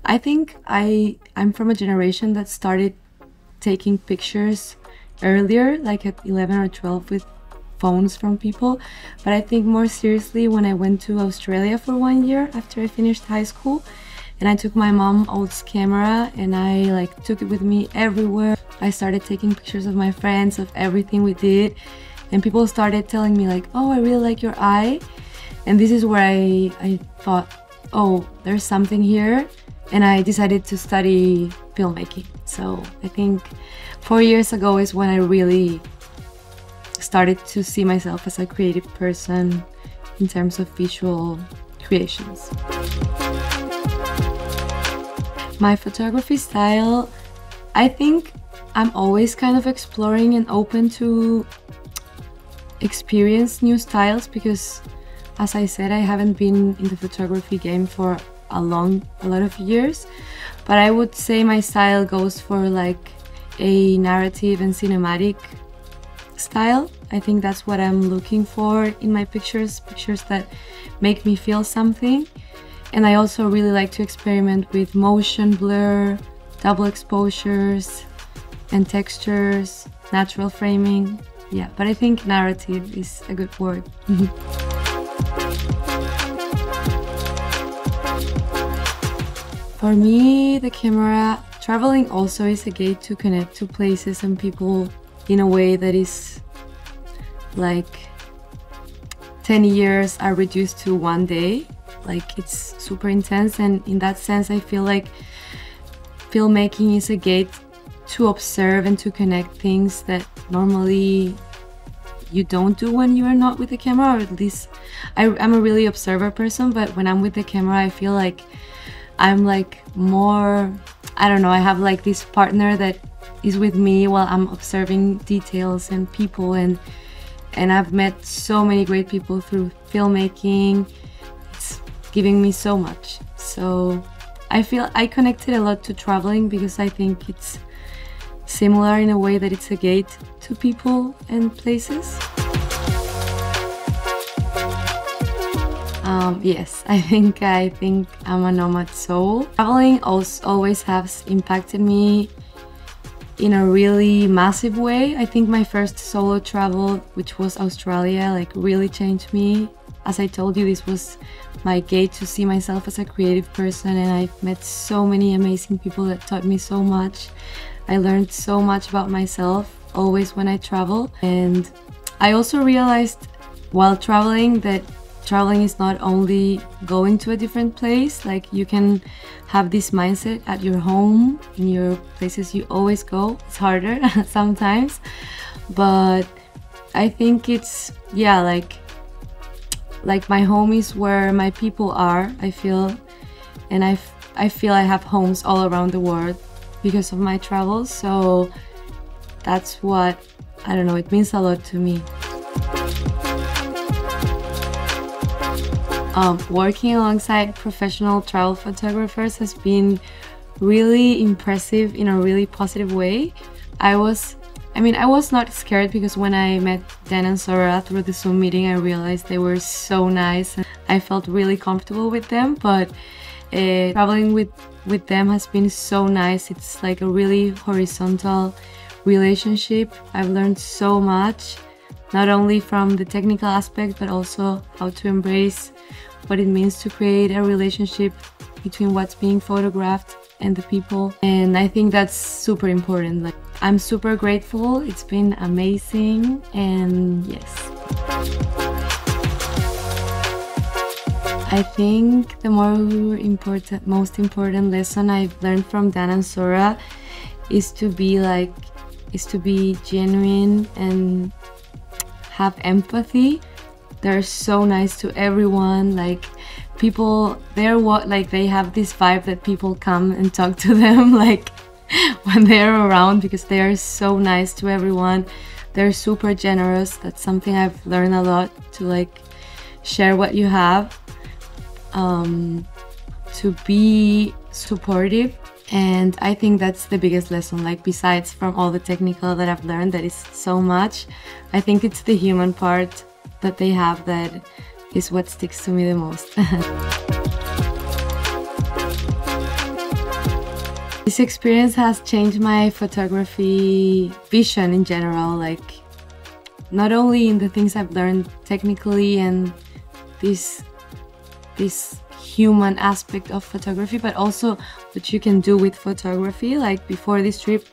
I think I'm from a generation that started taking pictures earlier, like at 11 or 12 with phones from people. But I think more seriously when I went to Australia for 1 year after I finished high school, and I took my mom's old camera and I like took it with me everywhere. I started taking pictures of my friends, of everything we did, and people started telling me like, oh, I really like your eye. And this is where I thought, oh, there's something here, and I decided to study filmmaking. So I think 4 years ago is when I really started to see myself as a creative person in terms of visual creations. My photography style, I think I'm always kind of exploring and open to experience new styles because, as I said, I haven't been in the photography game for a lot of years. But I would say my style goes for like a narrative and cinematic style. I think that's what I'm looking for in my pictures that make me feel something. And I also really like to experiment with motion blur, double exposures and textures, natural framing. Yeah, but I think narrative is a good word. For me, the camera, traveling also is a gate to connect to places and people in a way that is like 10 years are reduced to 1 day. Like it's super intense, and in that sense I feel like filmmaking is a gate to observe and to connect things that normally you don't do when you are not with the camera, or at least I'm a really observer person, but when I'm with the camera I feel like I'm like more, I don't know, I have like this partner that is with me while I'm observing details and people, and I've met so many great people through filmmaking. It's giving me so much. So I feel I connected a lot to traveling because I think it's similar in a way that it's a gate to people and places. Yes, I think I'm a nomad soul. Traveling always has impacted me in a really massive way. I think my first solo travel, which was Australia, like really changed me. As I told you, this was my gate to see myself as a creative person, and I've met so many amazing people that taught me so much. I learned so much about myself always when I travel. And I also realized while traveling that traveling is not only going to a different place, like you can have this mindset at your home, in your places you always go. It's harder sometimes, but I think it's, yeah, like my home is where my people are, I feel, and I feel I have homes all around the world because of my travels. So that's what, I don't know, it means a lot to me. Working alongside professional travel photographers has been really impressive in a really positive way. I was not scared because when I met Dan and Sora through the Zoom meeting, I realized they were so nice and I felt really comfortable with them. But traveling with them has been so nice. It's like a really horizontal relationship. I've learned so much, not only from the technical aspect, but also how to embrace what it means to create a relationship between what's being photographed and the people. And I think that's super important. Like, I'm super grateful. It's been amazing, and yes. I think the most important lesson I've learned from Dan and Sora is to be genuine and have empathy. They're so nice to everyone. Like people, they have this vibe that people come and talk to them like when they're around, because they are so nice to everyone. They're super generous. That's something I've learned a lot, to like share what you have, to be supportive. And I think that's the biggest lesson, like besides from all the technical that I've learned, that is so much, I think it's the human part that they have that is what sticks to me the most. This experience has changed my photography vision in general, like not only in the things I've learned technically and this human aspect of photography, but also what you can do with photography. Like before this trip,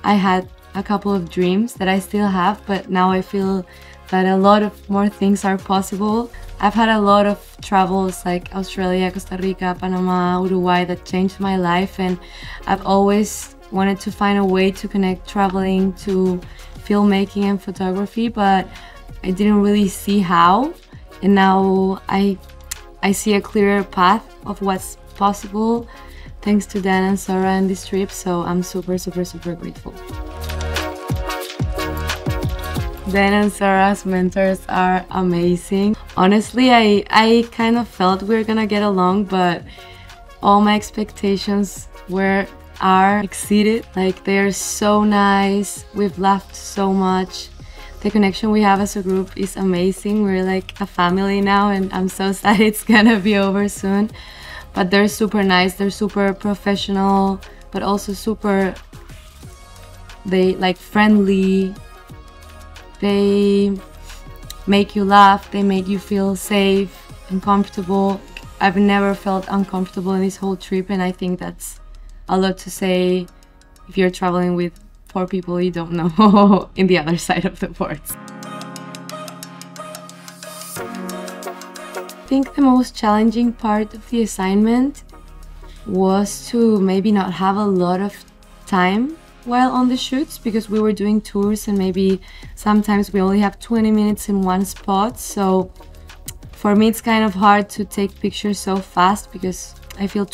I had a couple of dreams that I still have, but now I feel that a lot of more things are possible. I've had a lot of travels like Australia, Costa Rica, Panama, Uruguay that changed my life, and I've always wanted to find a way to connect traveling to filmmaking and photography, but I didn't really see how, and now I see a clearer path of what's possible thanks to Dan and Sora and this trip, so I'm super grateful. Dan and Sora's mentors are amazing. Honestly, I kind of felt we were gonna get along, but all my expectations are exceeded. Like, they're so nice, we've laughed so much. The connection we have as a group is amazing. We're like a family now, and I'm so sad it's gonna be over soon. But they're super nice, they're super professional, but also they like friendly. They make you laugh, they make you feel safe and comfortable. I've never felt uncomfortable in this whole trip, and I think that's a lot to say if you're traveling with 4 people you don't know in the other side of the world. I think the most challenging part of the assignment was to maybe not have a lot of time while on the shoots, because we were doing tours and maybe sometimes we only have 20 minutes in one spot. So for me it's kind of hard to take pictures so fast, because I feel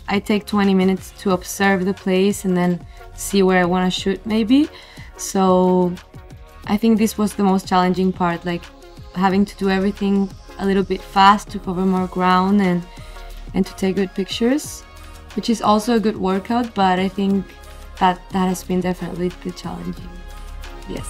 I take 20 minutes to observe the place and then see where I want to shoot maybe. So I think this was the most challenging part, like having to do everything a little bit fast to cover more ground and to take good pictures, which is also a good workout, but I think that has been definitely the challenging. Yes.